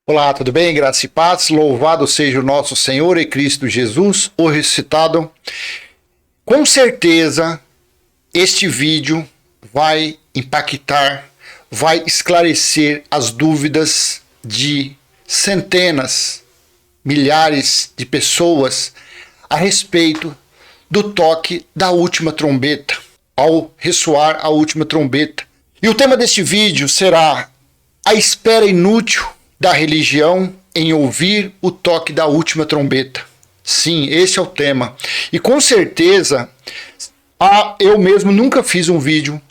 Olá, tudo bem? Graça e paz. Louvado seja o nosso Senhor e Cristo Jesus, o ressuscitado. Com certeza, este vídeo vai impactar, vai esclarecer as dúvidas de centenas, milhares de pessoas a respeito do toque da última trombeta, ao ressoar a última trombeta. E o tema deste vídeo será a espera inútil da religião em ouvir o toque da última trombeta. Sim, esse é o tema. E com certeza, eu mesmo nunca fiz um vídeo,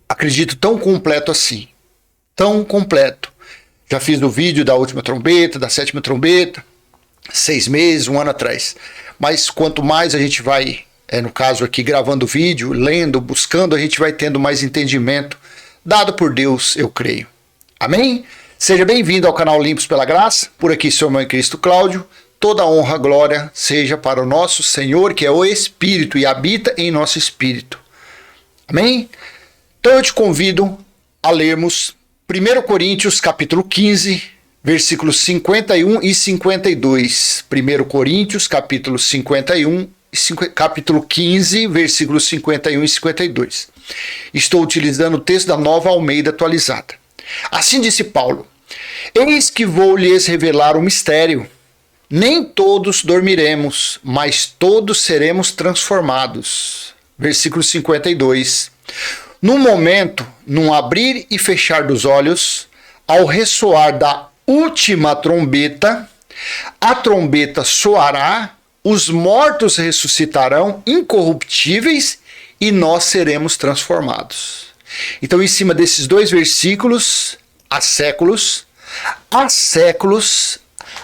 acredito, tão completo assim. Tão completo. Já fiz o vídeo da última trombeta, da sétima trombeta, 6 meses, 1 ano atrás. Mas quanto mais a gente vai, no caso aqui, gravando o vídeo, lendo, buscando, a gente vai tendo mais entendimento, dado por Deus, eu creio. Amém? Seja bem-vindo ao canal Limpos pela Graça, por aqui seu irmão em Cristo Cláudio. Toda honra, glória seja para o nosso Senhor, que é o Espírito e habita em nosso espírito. Amém? Então eu te convido a lermos 1 Coríntios capítulo 15, versículos 51 e 52. 1 Coríntios capítulo 51, capítulo 15, versículos 51 e 52. Estou utilizando o texto da Nova Almeida atualizada. Assim disse Paulo: eis que vou lhes revelar um mistério. Nem todos dormiremos, mas todos seremos transformados. Versículo 52. No momento, num abrir e fechar dos olhos, ao ressoar da última trombeta, a trombeta soará, os mortos ressuscitarão incorruptíveis e nós seremos transformados. Então, em cima desses dois versículos, há séculos,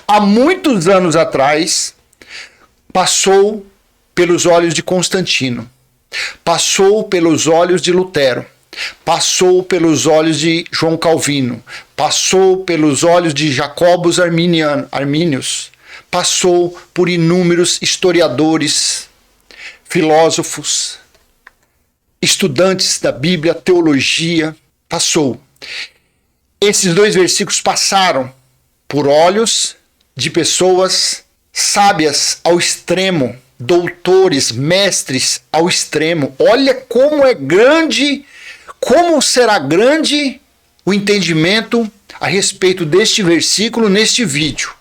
há muitos anos atrás, passou pelos olhos de Constantino, passou pelos olhos de Lutero, passou pelos olhos de João Calvino, passou pelos olhos de Jacobus Arminius, passou por inúmeros historiadores, filósofos, estudantes da Bíblia, teologia, passou. Esses dois versículos passaram por olhos de pessoas sábias ao extremo, doutores, mestres ao extremo. Olha como é grande, como será grande o entendimento a respeito deste versículo neste vídeo.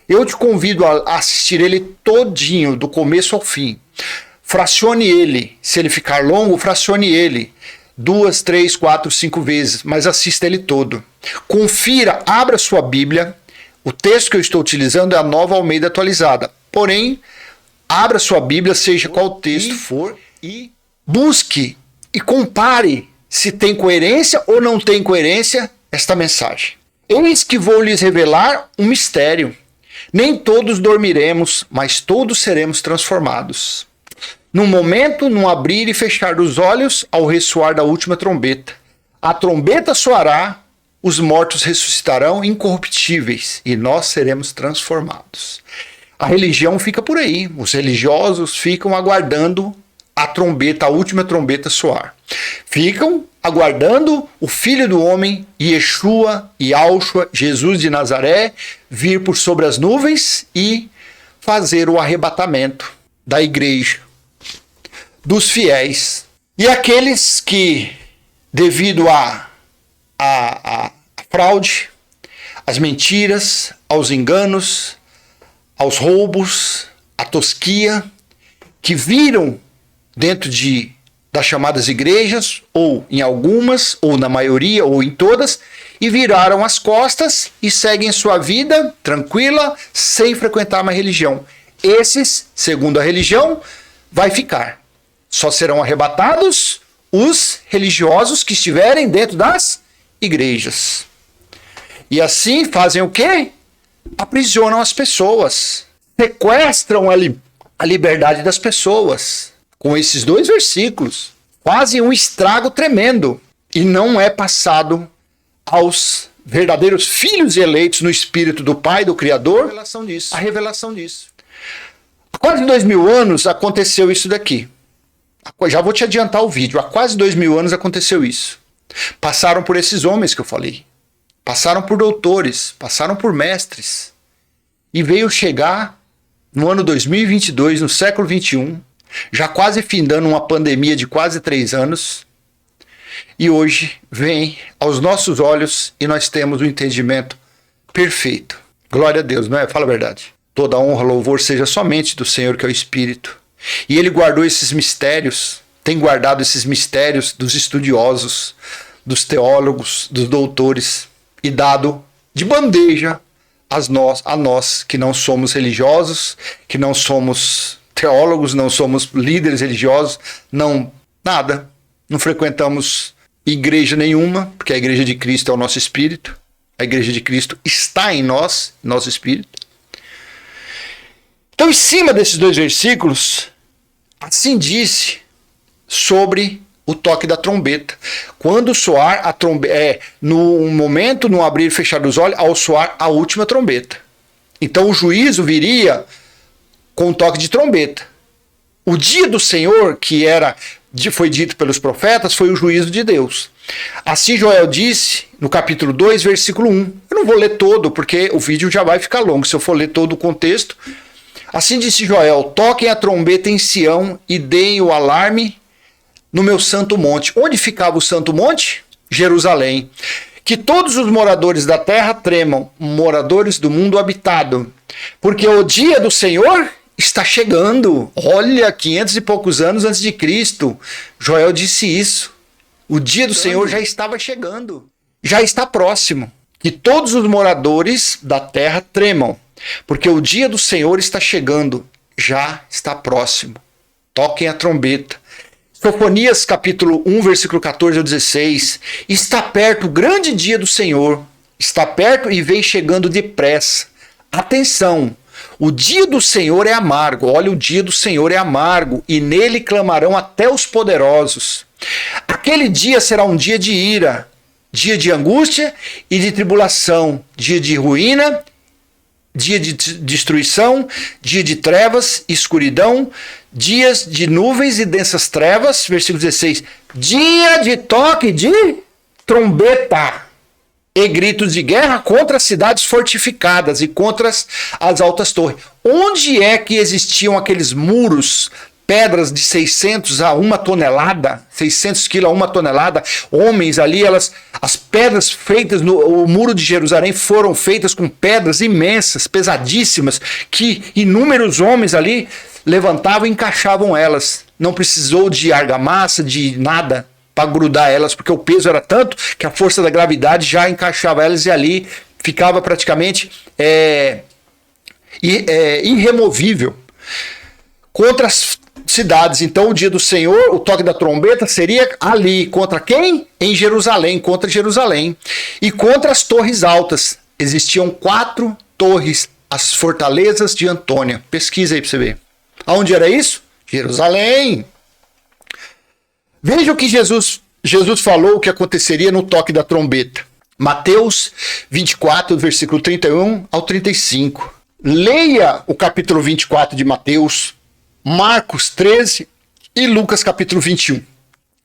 Eu te convido a assistir ele todinho, do começo ao fim. Fracione ele, se ele ficar longo, fracione ele 2, 3, 4, 5 vezes, mas assista ele todo. Confira, abra sua Bíblia, o texto que eu estou utilizando é a Nova Almeida atualizada, porém, abra sua Bíblia, seja qual o texto for, e busque e compare se tem coerência ou não tem coerência esta mensagem. Eis que vou lhes revelar um mistério. Nem todos dormiremos, mas todos seremos transformados. Num momento, num abrir e fechar dos olhos, ao ressoar da última trombeta. A trombeta soará, os mortos ressuscitarão incorruptíveis e nós seremos transformados. A religião fica por aí, os religiosos ficam aguardando a trombeta, a última trombeta soar. Ficam aguardando o Filho do Homem, Yeshua, Yahushua, Jesus de Nazaré, vir por sobre as nuvens e fazer o arrebatamento da igreja, dos fiéis. E aqueles que, devido à fraude, às mentiras, aos enganos, aos roubos, à tosquia, que viram dentro das chamadas igrejas, ou em algumas, ou na maioria, ou em todas, e viraram as costas e seguem sua vida tranquila, sem frequentar uma religião. Esses, segundo a religião, vai ficar. Só serão arrebatados os religiosos que estiverem dentro das igrejas. E assim fazem o quê? Aprisionam as pessoas. Sequestram a liberdade das pessoas. Com esses dois versículos. Fazem um estrago tremendo. E não é passado aos verdadeiros filhos eleitos no Espírito do Pai, do Criador, a revelação disso. Há quase 2000 anos aconteceu isso daqui. Já vou te adiantar o vídeo. Há quase 2000 anos aconteceu isso. Passaram por esses homens que eu falei. passaram por doutores, passaram por mestres, e veio chegar no ano 2022, no século 21, já quase findando uma pandemia de quase 3 anos, e hoje vem aos nossos olhos e nós temos um entendimento perfeito. Glória a Deus, não é? Fala a verdade. Toda honra, louvor seja somente do Senhor, que é o Espírito. E Ele guardou esses mistérios, tem guardado esses mistérios dos estudiosos, dos teólogos, dos doutores, e dado de bandeja a nós que não somos religiosos, que não somos teólogos, não somos líderes religiosos, não frequentamos igreja nenhuma, porque a igreja de Cristo é o nosso espírito, a igreja de Cristo está em nós, nosso espírito. Então, em cima desses 2 versículos, assim disse sobre o toque da trombeta. Quando soar a trombeta, no momento, no abrir e fechar dos olhos, ao soar a última trombeta. Então o juízo viria com o toque de trombeta. O dia do Senhor, que foi dito pelos profetas, foi o juízo de Deus. Assim Joel disse no capítulo 2, versículo 1. Eu não vou ler todo, porque o vídeo já vai ficar longo, se eu for ler todo o contexto. Assim disse Joel: toquem a trombeta em Sião e deem o alarme no meu santo monte. Onde ficava o santo monte? Jerusalém. Que todos os moradores da terra tremam, moradores do mundo habitado, porque o dia do Senhor está chegando. Olha, 500 e poucos anos antes de Cristo, Joel disse isso. O dia do Senhor já estava chegando, já está próximo. Que todos os moradores da terra tremam, porque o dia do Senhor está chegando, já está próximo. Toquem a trombeta. Sofonias capítulo 1, versículo 14 ao 16. Está perto o grande dia do Senhor. Está perto e vem chegando depressa. Atenção, o dia do Senhor é amargo. Olha, o dia do Senhor é amargo, e nele clamarão até os poderosos. Aquele dia será um dia de ira, dia de angústia e de tribulação, dia de ruína, dia de destruição, dia de trevas e escuridão, dias de nuvens e densas trevas, versículo 16, dia de toque de trombeta e gritos de guerra contra as cidades fortificadas e contra as altas torres. Onde é que existiam aqueles muros, pedras de 600 a 1 tonelada, 600 quilos a 1 tonelada, homens ali, as pedras feitas no muro de Jerusalém foram feitas com pedras imensas, pesadíssimas, que inúmeros homens ali levantavam e encaixavam elas. Não precisou de argamassa, de nada para grudar elas, porque o peso era tanto que a força da gravidade já encaixava elas e ali ficava praticamente irremovível. Contra as cidades, então o dia do Senhor, o toque da trombeta seria ali, contra quem? Em Jerusalém, contra Jerusalém. E contra as torres altas, existiam 4 torres, as fortalezas de Antônia. Pesquisa aí para você ver. Aonde era isso? Jerusalém. Veja o que Jesus falou, o que aconteceria no toque da trombeta. Mateus 24, versículo 31 ao 35. Leia o capítulo 24 de Mateus, Marcos 13 e Lucas capítulo 21.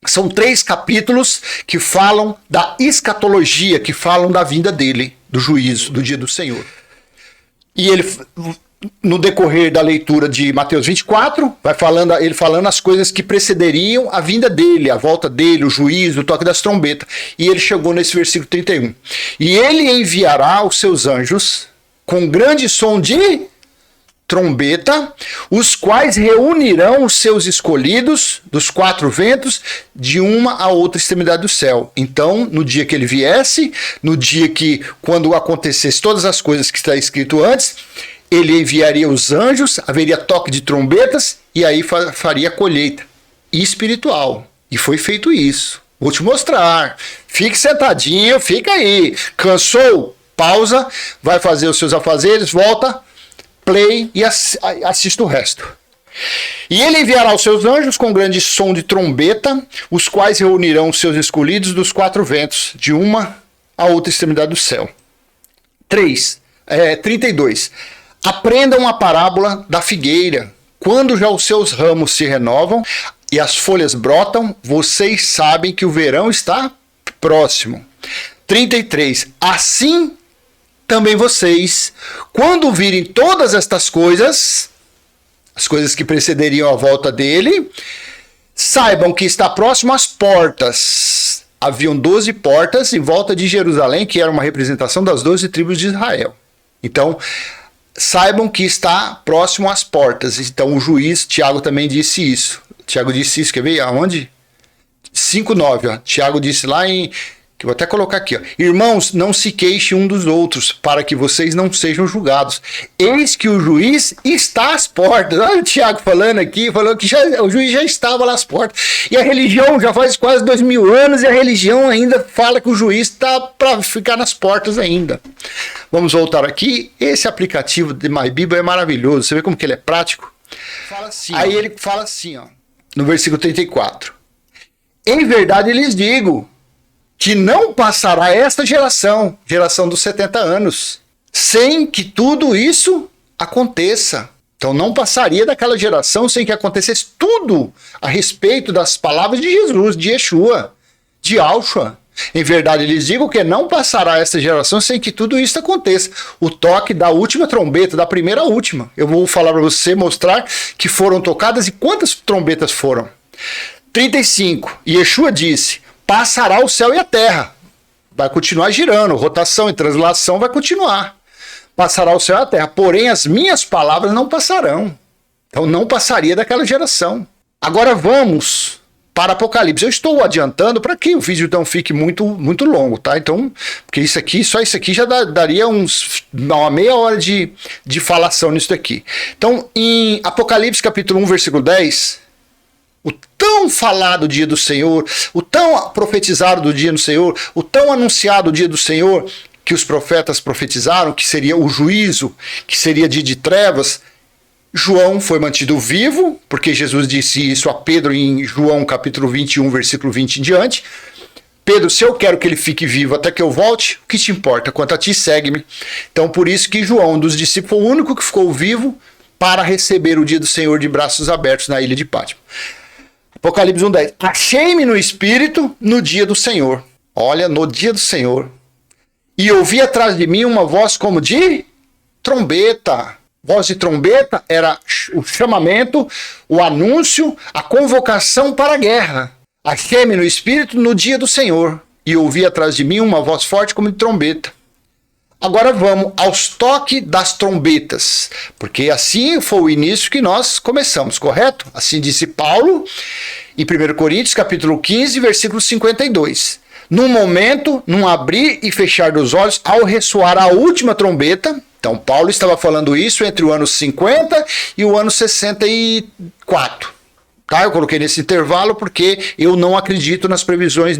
São 3 capítulos que falam da escatologia, que falam da vinda dele, do juízo, do dia do Senhor. E ele, no decorrer da leitura de Mateus 24, ele falando as coisas que precederiam a vinda dele, a volta dele, o juízo, o toque das trombetas. E ele chegou nesse versículo 31. E ele enviará os seus anjos com grande som de trombeta, os quais reunirão os seus escolhidos dos 4 ventos de uma a outra extremidade do céu. Então, no dia que ele viesse, no dia que, quando acontecesse todas as coisas que está escrito antes, ele enviaria os anjos, haveria toque de trombetas e aí faria a colheita espiritual. E foi feito isso. Vou te mostrar. Fique sentadinho, fica aí. Cansou? Pausa, vai fazer os seus afazeres, volta, play e assista o resto. E ele enviará os seus anjos com grande som de trombeta, os quais reunirão os seus escolhidos dos 4 ventos, de uma a outra extremidade do céu. 32. Aprendam a parábola da figueira. Quando já os seus ramos se renovam e as folhas brotam, vocês sabem que o verão está próximo. 33. Assim também vocês, quando virem todas estas coisas, as coisas que precederiam a volta dele, saibam que está próximo às portas. Haviam 12 portas em volta de Jerusalém, que era uma representação das 12 tribos de Israel. Então, saibam que está próximo às portas. Então, o juiz, Tiago também disse isso. Tiago disse isso, quer ver? Aonde? 5:9, ó. Tiago disse lá em... que vou até colocar aqui, ó. Irmãos, não se queixem um dos outros, para que vocês não sejam julgados. Eis que o juiz está às portas. Olha o Tiago falando aqui, falou que o juiz já estava lá às portas. E a religião já faz quase 2000 anos e a religião ainda fala que o juiz está para ficar nas portas ainda. Vamos voltar aqui. Esse aplicativo de MyBíblia é maravilhoso. Você vê como que ele é prático? Fala assim, aí ele fala assim, ó, no versículo 34. Em verdade lhes digo que não passará esta geração dos 70 anos, sem que tudo isso aconteça. Então não passaria daquela geração sem que acontecesse tudo a respeito das palavras de Jesus, de Yeshua, de Alshua. Em verdade lhes digo que não passará esta geração sem que tudo isso aconteça. O toque da última trombeta, da primeira à última. Eu vou falar para você, mostrar que foram tocadas e quantas trombetas foram. 35. E Yeshua disse: passará o céu e a terra. Vai continuar girando, rotação e translação vai continuar. Passará o céu e a terra. Porém, as minhas palavras não passarão. Então não passaria daquela geração. Agora vamos para Apocalipse. Eu estou adiantando para que o vídeo não fique muito, muito longo, tá? Então, porque isso aqui, só isso aqui já daria uma meia hora de falação nisso daqui. Então, em Apocalipse capítulo 1, versículo 10... o tão falado dia do Senhor, o tão profetizado do dia do Senhor, o tão anunciado dia do Senhor, que os profetas profetizaram, que seria o juízo, que seria dia de trevas, João foi mantido vivo, porque Jesus disse isso a Pedro em João capítulo 21, versículo 20 em diante. Pedro, se eu quero que ele fique vivo até que eu volte, o que te importa? Quanto a ti, segue-me. Então, por isso que João, um dos discípulos, foi o único que ficou vivo para receber o dia do Senhor de braços abertos na ilha de Pátimo. Apocalipse 1:10. Achei-me no Espírito no dia do Senhor. Olha, no dia do Senhor. E ouvi atrás de mim uma voz como de trombeta. Voz de trombeta era o chamamento, o anúncio, a convocação para a guerra. Achei-me no Espírito no dia do Senhor. E ouvi atrás de mim uma voz forte como de trombeta. Agora vamos aos toques das trombetas, porque assim foi o início que nós começamos, correto? Assim disse Paulo em 1 Coríntios, capítulo 15, versículo 52. Num momento, num abrir e fechar dos olhos, ao ressoar a última trombeta, então Paulo estava falando isso entre o ano 50 e o ano 64. Tá? Eu coloquei nesse intervalo porque eu não acredito nas previsões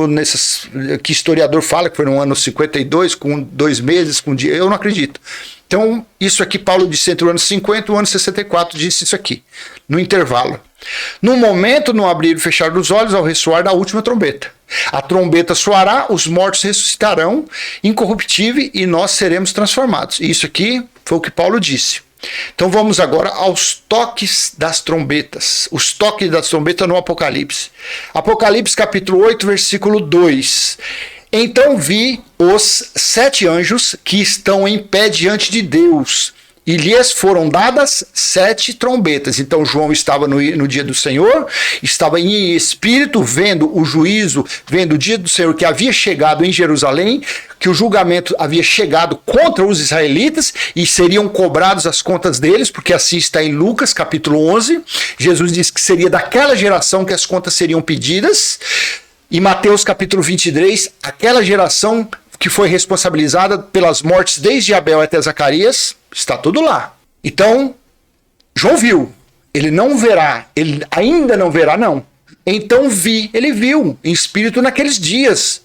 nessas, que historiador fala que foi no ano 52, com 2 meses, com um dia. Eu não acredito. Então, isso aqui Paulo disse entre o ano 50 e o ano 64, disse isso aqui, no intervalo. No momento, no abrir e fechar dos olhos, ao ressoar da última trombeta. A trombeta soará, os mortos ressuscitarão, incorruptível, e nós seremos transformados. Isso aqui foi o que Paulo disse. Então vamos agora aos toques das trombetas. Os toques das trombetas no Apocalipse. Apocalipse capítulo 8, versículo 2. Então vi os 7 anjos que estão em pé diante de Deus, e lhes foram dadas 7 trombetas. Então João estava no dia do Senhor, estava em espírito, vendo o juízo, vendo o dia do Senhor que havia chegado em Jerusalém, que o julgamento havia chegado contra os israelitas e seriam cobrados as contas deles, porque assim está em Lucas capítulo 11. Jesus disse que seria daquela geração que as contas seriam pedidas. Em Mateus capítulo 23, aquela geração que foi responsabilizada pelas mortes desde Abel até Zacarias, está tudo lá. Então, João viu, ele não verá, ele ainda não verá, não. Então ele viu em espírito naqueles dias,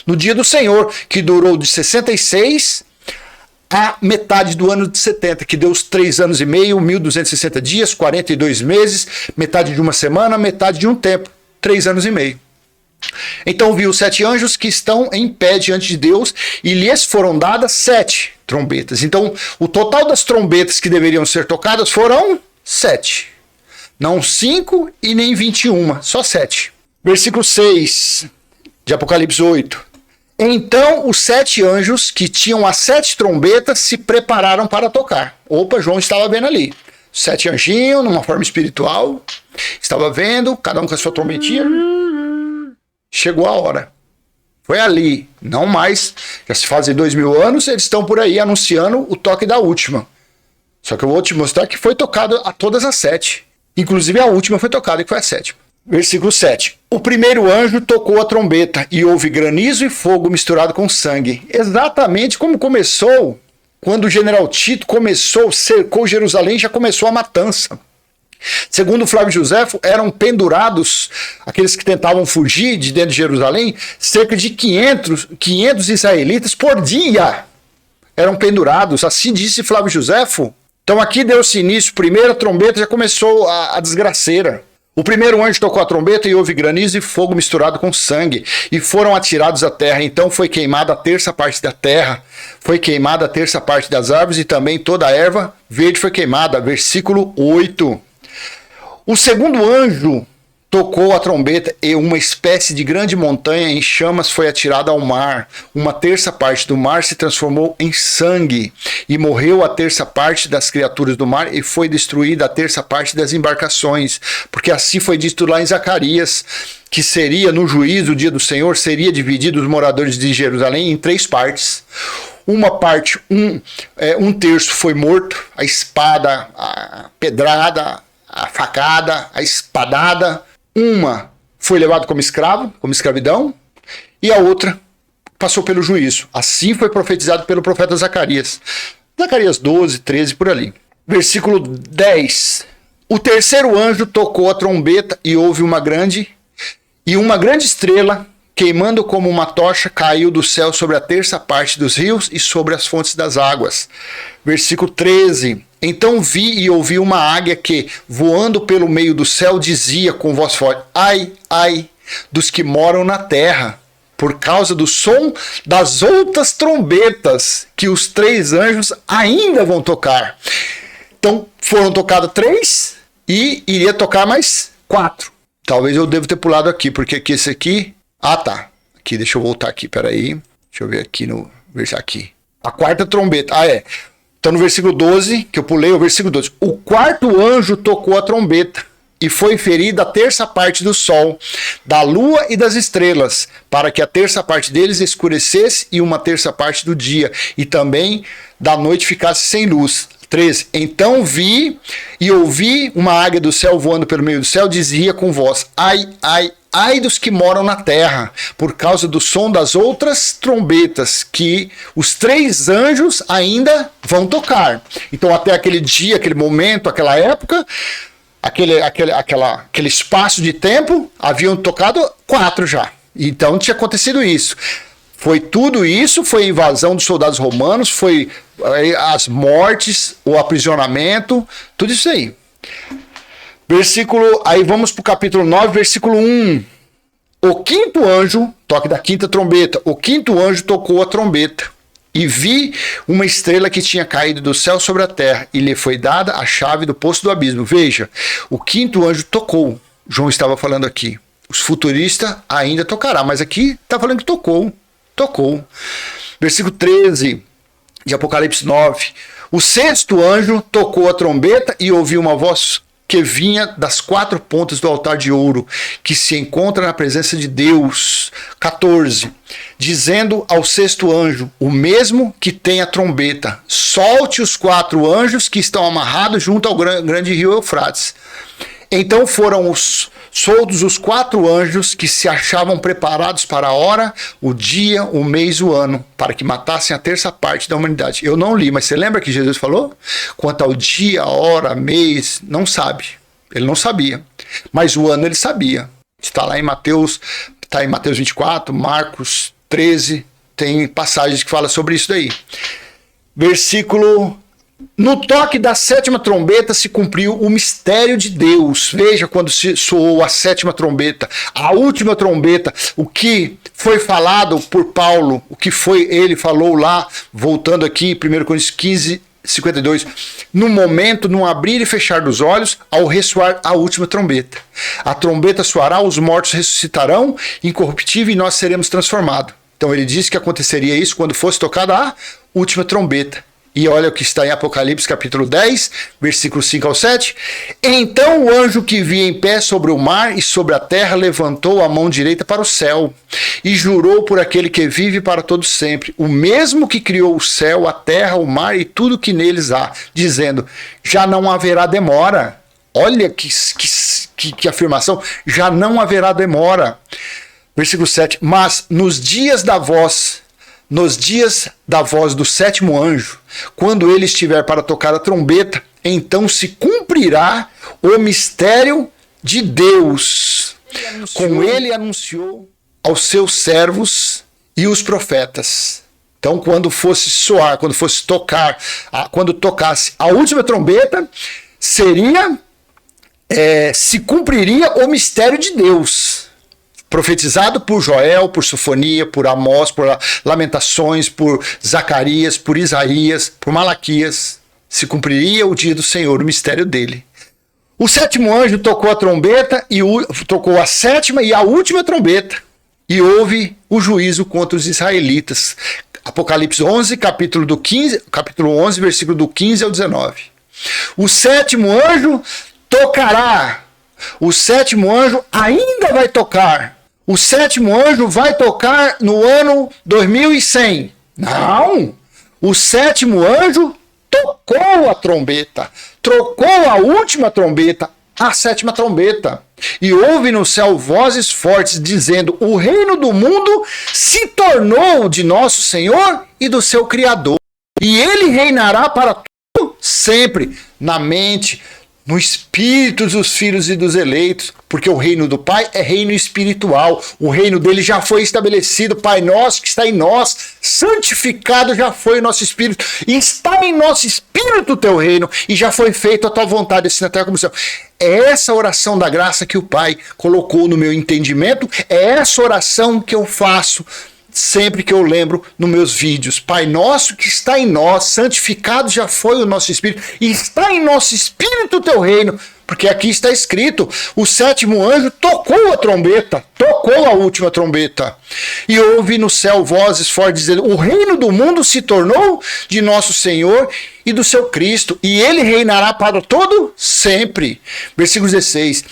no dia do Senhor, que durou de 66 a metade do ano de 70, que deu os 3 anos e meio, 1.260 dias, 42 meses, metade de uma semana, metade de um tempo, 3 anos e meio. Então viu 7 anjos que estão em pé diante de Deus, e lhes foram dadas 7 trombetas. Então o total das trombetas que deveriam ser tocadas foram 7. Não 5 e nem 21, só 7. Versículo 6 de Apocalipse 8. Então os 7 anjos que tinham as 7 trombetas se prepararam para tocar. Opa, João estava vendo ali. 7 anjinhos, numa forma espiritual. Estava vendo, cada um com a sua trombetinha. Chegou a hora. Foi ali, não mais. Já se fazem 2000 anos, eles estão por aí anunciando o toque da última. Só que eu vou te mostrar que foi tocado a todas as 7. Inclusive a última foi tocada, que foi a 7ª. Versículo 7. O primeiro anjo tocou a trombeta e houve granizo e fogo misturado com sangue. Exatamente como começou, quando o general Tito cercou Jerusalém, já começou a matança. Segundo Flávio Joséfo, eram pendurados, aqueles que tentavam fugir de dentro de Jerusalém, cerca de 500 israelitas por dia eram pendurados. Assim disse Flávio Joséfo. Então aqui deu-se início, primeira trombeta, já começou a desgraceira. O primeiro anjo tocou a trombeta e houve granizo e fogo misturado com sangue, e foram atirados à terra. Então foi queimada a terça parte da terra, foi queimada a terça parte das árvores, e também toda a erva verde foi queimada. Versículo 8. O segundo anjo tocou a trombeta e uma espécie de grande montanha em chamas foi atirada ao mar. Uma terça parte do mar se transformou em sangue, e morreu a terça parte das criaturas do mar, e foi destruída a terça parte das embarcações. Porque assim foi dito lá em Zacarias, que seria no juízo, o dia do Senhor, seria dividido os moradores de Jerusalém em 3 partes. Uma parte, um terço foi morto, a espada, a pedrada, a facada, a espadada. Uma foi levado como escravo, como escravidão, e a outra passou pelo juízo. Assim foi profetizado pelo profeta Zacarias. Zacarias 12, 13, por ali. Versículo 10. O terceiro anjo tocou a trombeta e houve uma grande estrela, queimando como uma tocha, caiu do céu sobre a terça parte dos rios e sobre as fontes das águas. Versículo 13. Então vi e ouvi uma águia que, voando pelo meio do céu, dizia com voz forte: ai, ai, dos que moram na terra, por causa do som das outras trombetas que os 3 anjos ainda vão tocar. Então foram tocados 3 e iria tocar mais 4. Talvez eu devo ter pulado aqui, porque aqui esse aqui... Ah, tá. Aqui, deixa eu voltar aqui, peraí. Deixa eu ver aqui no... Aqui. A 4ª trombeta. Ah, é. Então no versículo 12, que eu pulei, o versículo 12. O 4º anjo tocou a trombeta e foi ferida a terça parte do sol, da lua e das estrelas, para que a terça parte deles escurecesse e uma terça parte do dia, e também da noite ficasse sem luz. 13. Então vi e ouvi uma águia do céu voando pelo meio do céu, dizia com voz: ai, ai, ai dos que moram na terra, por causa do som das outras trombetas que os 3 anjos ainda vão tocar. Então até aquele dia, aquele momento, aquela época, aquele espaço de tempo, haviam tocado 4 já. Então tinha acontecido isso. Foi tudo isso, foi a invasão dos soldados romanos, foi as mortes, o aprisionamento, tudo isso aí. Aí vamos para o capítulo 9, versículo 1. O 5º anjo, toque da 5ª trombeta, o 5º anjo tocou a trombeta, e vi uma estrela que tinha caído do céu sobre a terra, e lhe foi dada a chave do poço do abismo. Veja, o 5º anjo tocou. João estava falando aqui. Os futuristas ainda tocará, mas aqui está falando que tocou. Versículo 13 de Apocalipse 9. O 6º anjo tocou a trombeta e ouviu uma voz que vinha das 4 pontas do altar de ouro, que se encontra na presença de Deus. 14. Dizendo ao 6º anjo, o mesmo que tem a trombeta: solte os 4 anjos que estão amarrados junto ao grande rio Eufrates. Então foram soltos os 4 anjos que se achavam preparados para a hora, o dia, o mês, o ano, para que matassem a terça parte da humanidade. Eu não li, mas você lembra que Jesus falou? Quanto ao dia, hora, mês, não sabe. Ele não sabia. Mas o ano ele sabia. Está lá em Mateus, está em Mateus 24, Marcos 13, tem passagens que falam sobre isso daí. Versículo... No toque da 7ª trombeta se cumpriu o mistério de Deus. Veja quando se soou a 7ª trombeta, a última trombeta, o que foi falado por Paulo, o que ele falou lá, voltando aqui, 1 Coríntios 15, 52. No momento, no abrir e fechar dos olhos, ao ressoar a última trombeta. A trombeta soará, os mortos ressuscitarão, incorruptível, e nós seremos transformados. Então ele disse que aconteceria isso quando fosse tocada a última trombeta. E olha o que está em Apocalipse capítulo 10, versículos 5 ao 7. Então o anjo que via em pé sobre o mar e sobre a terra levantou a mão direita para o céu e jurou por aquele que vive para todo sempre, o mesmo que criou o céu, a terra, o mar e tudo que neles há, dizendo, já não haverá demora. Olha que afirmação, já não haverá demora. Versículo 7, mas nos dias da voz do sétimo anjo, quando ele estiver para tocar a trombeta, então se cumprirá o mistério de Deus. Com ele anunciou aos seus servos e os profetas. Então, quando fosse soar, quando fosse tocar, quando tocasse a última trombeta, se cumpriria o mistério de Deus. Profetizado por Joel, por Sofonia, por Amós, por Lamentações, por Zacarias, por Isaías, por Malaquias, se cumpriria o dia do Senhor, o mistério dele. O sétimo anjo tocou a trombeta, tocou a sétima e a última trombeta, e houve o juízo contra os israelitas. Apocalipse 11, capítulo 11, versículo do 15 ao 19. O sétimo anjo tocará. O sétimo anjo ainda vai tocar. O sétimo anjo vai tocar no ano 2100. Não! O sétimo anjo tocou a trombeta. Trocou a última trombeta, a sétima trombeta. E houve no céu vozes fortes dizendo, o reino do mundo se tornou de nosso Senhor e do seu Criador. E ele reinará para todo sempre, na mente, no espírito dos filhos e dos eleitos, porque o reino do Pai é reino espiritual, o reino dele já foi estabelecido, Pai nosso que está em nós, santificado já foi o nosso espírito, e está em nosso espírito o teu reino, e já foi feita a tua vontade, assim na terra como no céu. É essa oração da graça que o Pai colocou no meu entendimento, é essa oração que eu faço sempre que eu lembro nos meus vídeos. Pai nosso que está em nós, santificado já foi o nosso espírito, e está em nosso espírito o teu reino, porque aqui está escrito, o sétimo anjo tocou a trombeta, tocou a última trombeta, e houve no céu vozes fortes dizendo, o reino do mundo se tornou de nosso Senhor e do seu Cristo, e ele reinará para todo sempre. Versículo 16.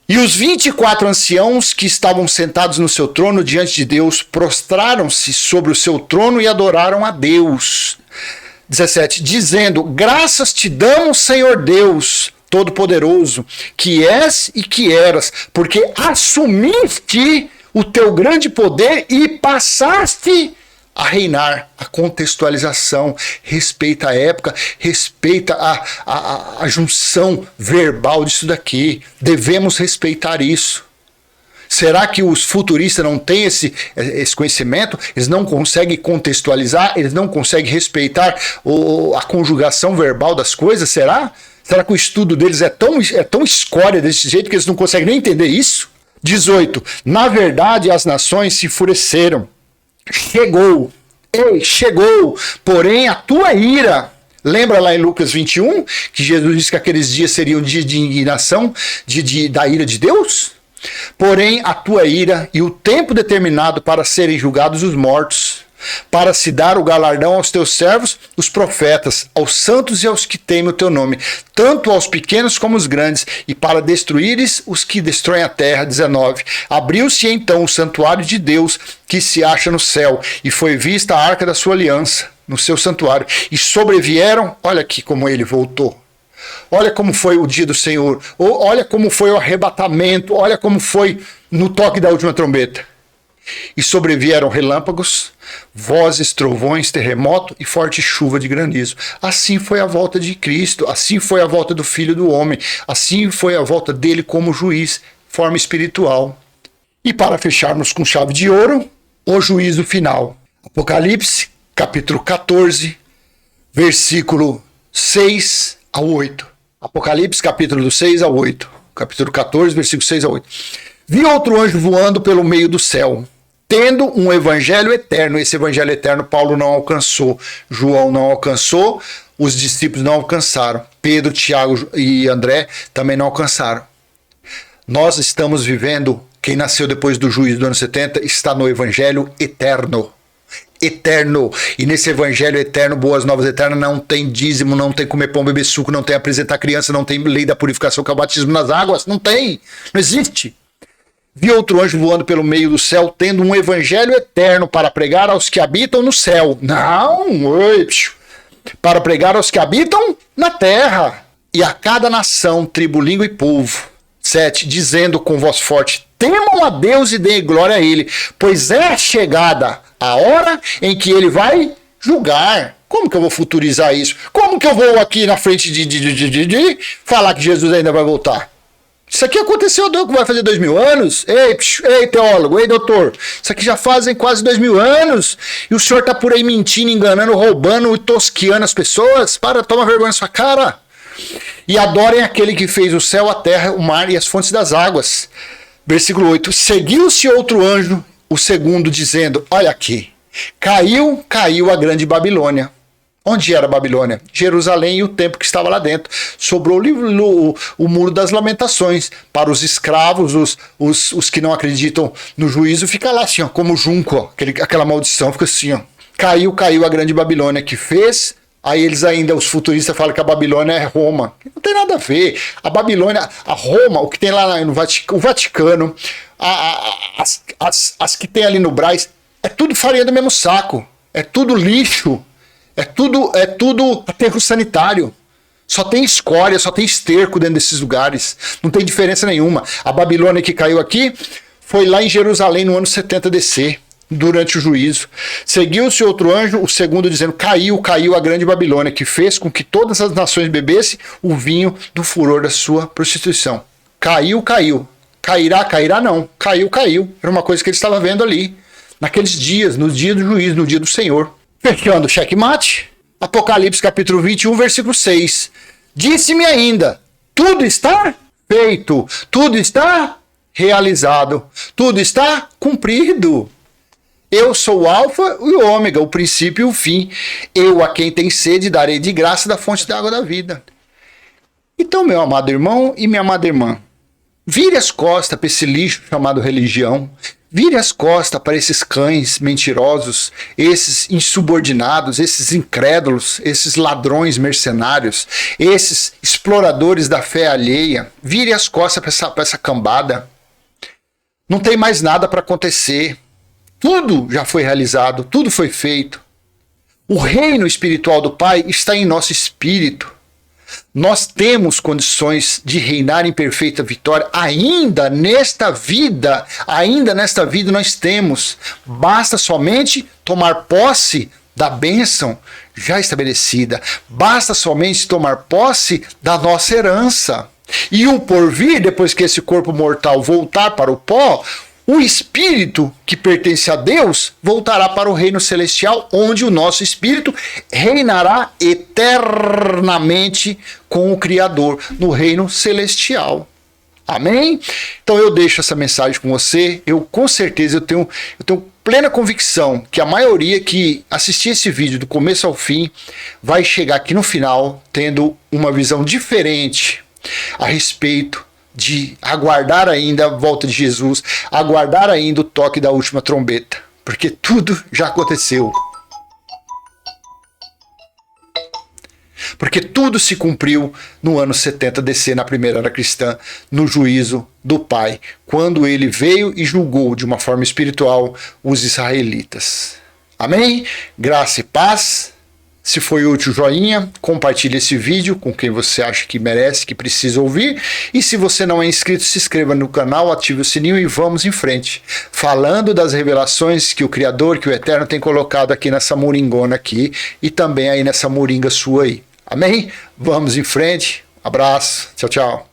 E os 24 anciãos que estavam sentados no seu trono diante de Deus prostraram-se sobre o seu trono e adoraram a Deus. 17. Dizendo, graças te damos, Senhor Deus Todo-Poderoso, que és e que eras, porque assumiste o teu grande poder e passaste a reinar. A contextualização, respeita a época, respeita a junção verbal disso daqui. Devemos respeitar isso. Será que os futuristas não têm esse conhecimento? Eles não conseguem contextualizar? Eles não conseguem respeitar a conjugação verbal das coisas? Será? Será que o estudo deles é tão escória desse jeito que eles não conseguem nem entender isso? 18. Na verdade, as nações se enfureceram. Chegou, porém a tua ira. Lembra lá em Lucas 21, que Jesus disse que aqueles dias seriam dias de indignação, da ira de Deus? Porém a tua ira e o tempo determinado para serem julgados os mortos, para se dar o galardão aos teus servos, os profetas, aos santos e aos que temem o teu nome, tanto aos pequenos como aos grandes, e para destruíres os que destroem a terra. 19. Abriu-se então o santuário de Deus, que se acha no céu, e foi vista a arca da sua aliança no seu santuário, e sobrevieram, olha aqui como ele voltou. Olha como foi o dia do Senhor, olha como foi o arrebatamento, olha como foi no toque da última trombeta. E sobrevieram relâmpagos, vozes, trovões, terremoto e forte chuva de granizo. Assim foi a volta de Cristo, assim foi a volta do Filho do Homem, assim foi a volta dele como juiz, forma espiritual. E para fecharmos com chave de ouro, o juízo final. Apocalipse, capítulo 14, versículo 6 a 8. Apocalipse, capítulo 6 a 8. Capítulo 14, versículo 6 a 8. Vi outro anjo voando pelo meio do céu, tendo um evangelho eterno. Esse evangelho eterno Paulo não alcançou, João não alcançou, os discípulos não alcançaram, Pedro, Tiago e André também não alcançaram. Nós estamos vivendo Quem nasceu depois do juízo do ano 70 está no evangelho eterno. Eterno. E nesse evangelho eterno, boas novas eternas, não tem dízimo, não tem comer pão, beber suco, não tem apresentar criança, não tem lei da purificação, que é o batismo nas águas. Não tem. Não existe. Vi outro anjo voando pelo meio do céu, tendo um evangelho eterno para pregar aos que habitam no céu. Não, oi, para pregar aos que habitam na terra. E a cada nação, tribo, língua e povo. 7. Dizendo com voz forte: temam a Deus e deem glória a Ele, pois é chegada a hora em que Ele vai julgar. Como que eu vou futurizar isso? Como que eu vou aqui na frente de falar que Jesus ainda vai voltar? Isso aqui aconteceu, vai fazer 2000 anos? Ei, teólogo, ei, doutor. Isso aqui já fazem quase 2000 anos. E o senhor tá por aí mentindo, enganando, roubando e tosquiando as pessoas? Toma vergonha na sua cara. E adorem aquele que fez o céu, a terra, o mar e as fontes das águas. Versículo 8. Seguiu-se outro anjo, o segundo, dizendo: olha aqui, caiu a grande Babilônia. Onde era a Babilônia? Jerusalém e o templo que estava lá dentro. Sobrou o muro das lamentações. Para os escravos, os que não acreditam no juízo, fica lá assim, ó, como junco, ó, aquela maldição, fica assim, ó. Caiu a grande Babilônia que fez. Aí eles ainda, os futuristas, falam que a Babilônia é Roma. Não tem nada a ver. A Babilônia, a Roma, o que tem lá no Vaticano, as que tem ali no Brás, é tudo farinha do mesmo saco. É tudo lixo. É tudo aterro sanitário. Só tem escória, só tem esterco dentro desses lugares. Não tem diferença nenhuma. A Babilônia que caiu aqui foi lá em Jerusalém no ano 70 DC. Durante o juízo, seguiu-se outro anjo, o segundo, dizendo: caiu a grande Babilônia, que fez com que todas as nações bebessem o vinho do furor da sua prostituição. Caiu. Cairá não. Caiu. Era uma coisa que ele estava vendo ali, naqueles dias, no dia do juízo, no dia do Senhor. Fechando o checkmate, Apocalipse capítulo 21, versículo 6. Disse-me ainda: tudo está feito, tudo está realizado, tudo está cumprido. Eu sou o alfa e o ômega, o princípio e o fim. Eu, a quem tem sede, darei de graça da fonte da água da vida. Então, meu amado irmão e minha amada irmã, vire as costas para esse lixo chamado religião. Vire as costas para esses cães mentirosos, esses insubordinados, esses incrédulos, esses ladrões mercenários, esses exploradores da fé alheia. Vire as costas para essa cambada. Não tem mais nada para acontecer. Tudo já foi realizado, tudo foi feito. O reino espiritual do Pai está em nosso espírito. Nós temos condições de reinar em perfeita vitória ainda nesta vida nós temos. Basta somente tomar posse da bênção já estabelecida. Basta somente tomar posse da nossa herança. E o porvir, depois que esse corpo mortal voltar para o pó, o espírito que pertence a Deus voltará para o reino celestial, onde o nosso espírito reinará eternamente com o Criador, no reino celestial. Amém? Então eu deixo essa mensagem com você. Eu com certeza eu tenho plena convicção que a maioria que assistir esse vídeo do começo ao fim vai chegar aqui no final tendo uma visão diferente a respeito de aguardar ainda a volta de Jesus, aguardar ainda o toque da última trombeta, porque tudo já aconteceu. Porque tudo se cumpriu no ano 70 DC, na primeira era cristã, no juízo do Pai, quando ele veio e julgou de uma forma espiritual os israelitas. Amém? Graça e paz. Se foi útil, joinha, compartilhe esse vídeo com quem você acha que merece, que precisa ouvir. E se você não é inscrito, se inscreva no canal, ative o sininho e vamos em frente. Falando das revelações que o Criador, que o Eterno tem colocado aqui nessa moringona aqui e também aí nessa moringa sua aí. Amém? Vamos em frente. Abraço. Tchau, tchau.